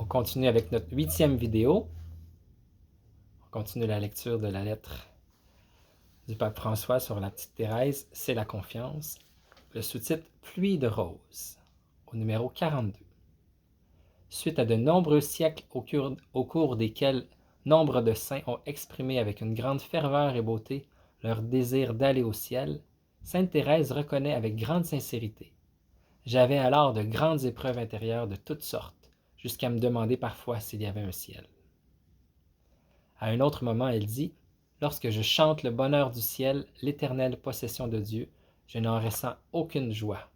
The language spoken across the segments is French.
continue avec notre 8e vidéo. On continue la lecture de la lettre du pape François sur la petite Thérèse, c'est la confiance. Le sous-titre « Pluie de roses » au numéro 42. Suite à de nombreux siècles au cours desquels nombre de saints ont exprimé avec une grande ferveur et beauté leur désir d'aller au ciel, sainte Thérèse reconnaît avec grande sincérité: « J'avais alors de grandes épreuves intérieures de toutes sortes, jusqu'à me demander parfois s'il y avait un ciel. » À un autre moment, elle dit: « Lorsque je chante le bonheur du ciel, l'éternelle possession de Dieu, je n'en ressens aucune joie,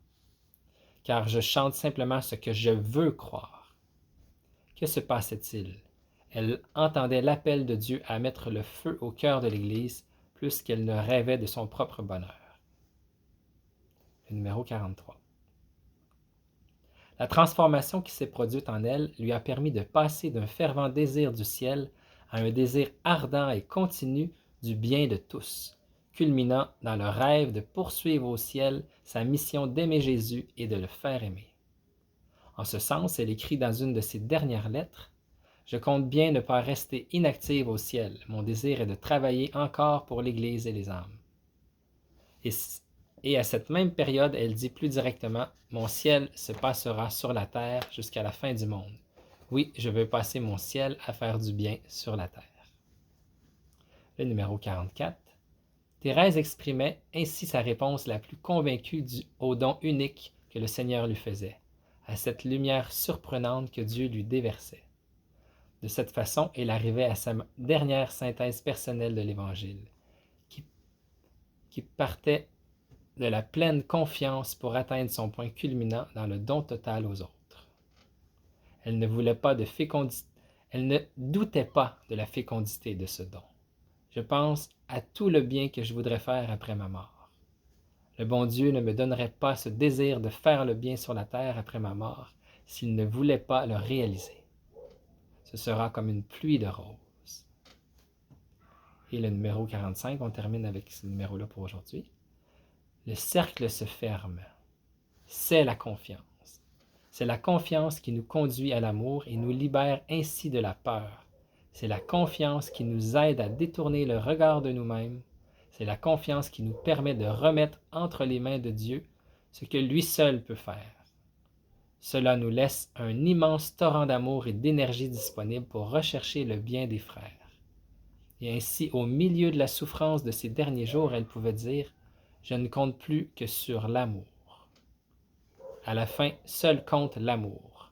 car je chante simplement ce que je veux croire. » Que se passait-il? Elle entendait l'appel de Dieu à mettre le feu au cœur de l'Église, plus qu'elle ne rêvait de son propre bonheur. Le numéro 43. La transformation qui s'est produite en elle lui a permis de passer d'un fervent désir du ciel à un désir ardent et continu du bien de tous, culminant dans le rêve de poursuivre au ciel sa mission d'aimer Jésus et de le faire aimer. En ce sens, elle écrit dans une de ses dernières lettres: « Je compte bien ne pas rester inactive au ciel. Mon désir est de travailler encore pour l'Église et les âmes. » Et à cette même période, elle dit plus directement: « Mon ciel se passera sur la terre jusqu'à la fin du monde. Oui, je veux passer mon ciel à faire du bien sur la terre. » Le numéro 44. Thérèse exprimait ainsi sa réponse la plus convaincue au don unique que le Seigneur lui faisait, à cette lumière surprenante que Dieu lui déversait. De cette façon, elle arrivait à sa dernière synthèse personnelle de l'Évangile, qui partait de la pleine confiance pour atteindre son point culminant dans le don total aux autres. Elle ne doutait pas de la fécondité de ce don. Je pense à tout le bien que je voudrais faire après ma mort. Le bon Dieu ne me donnerait pas ce désir de faire le bien sur la terre après ma mort s'il ne voulait pas le réaliser. Ce sera comme une pluie de roses. Et le numéro 45, on termine avec ce numéro-là pour aujourd'hui. Le cercle se ferme. C'est la confiance. C'est la confiance qui nous conduit à l'amour et nous libère ainsi de la peur. C'est la confiance qui nous aide à détourner le regard de nous-mêmes. C'est la confiance qui nous permet de remettre entre les mains de Dieu ce que lui seul peut faire. Cela nous laisse un immense torrent d'amour et d'énergie disponible pour rechercher le bien des frères. Et ainsi, au milieu de la souffrance de ces derniers jours, elle pouvait dire: « Je ne compte plus que sur l'amour. » À la fin, seul compte l'amour.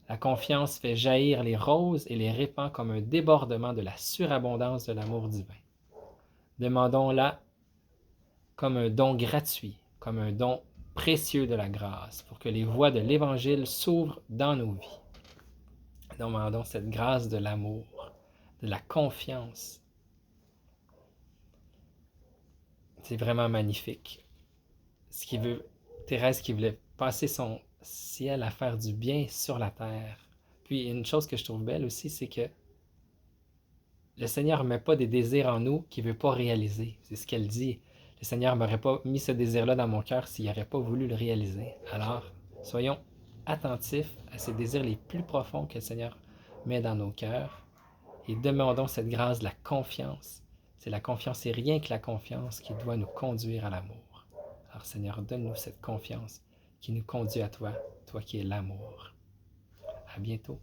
La confiance fait jaillir les roses et les répand comme un débordement de la surabondance de l'amour divin. Demandons-la comme un don gratuit, comme un don précieux de la grâce, pour que les voies de l'Évangile s'ouvrent dans nos vies. Demandons cette grâce de l'amour, de la confiance. C'est vraiment magnifique. Thérèse qui voulait passer son ciel à faire du bien sur la terre. Puis une chose que je trouve belle aussi, c'est que le Seigneur ne met pas des désirs en nous qu'il ne veut pas réaliser. C'est ce qu'elle dit. Le Seigneur ne m'aurait pas mis ce désir-là dans mon cœur s'il n'aurait pas voulu le réaliser. Alors, soyons attentifs à ces désirs les plus profonds que le Seigneur met dans nos cœurs et demandons cette grâce de la confiance. C'est la confiance et rien que la confiance qui doit nous conduire à l'amour. Alors Seigneur, donne-nous cette confiance qui nous conduit à toi, toi qui es l'amour. À bientôt.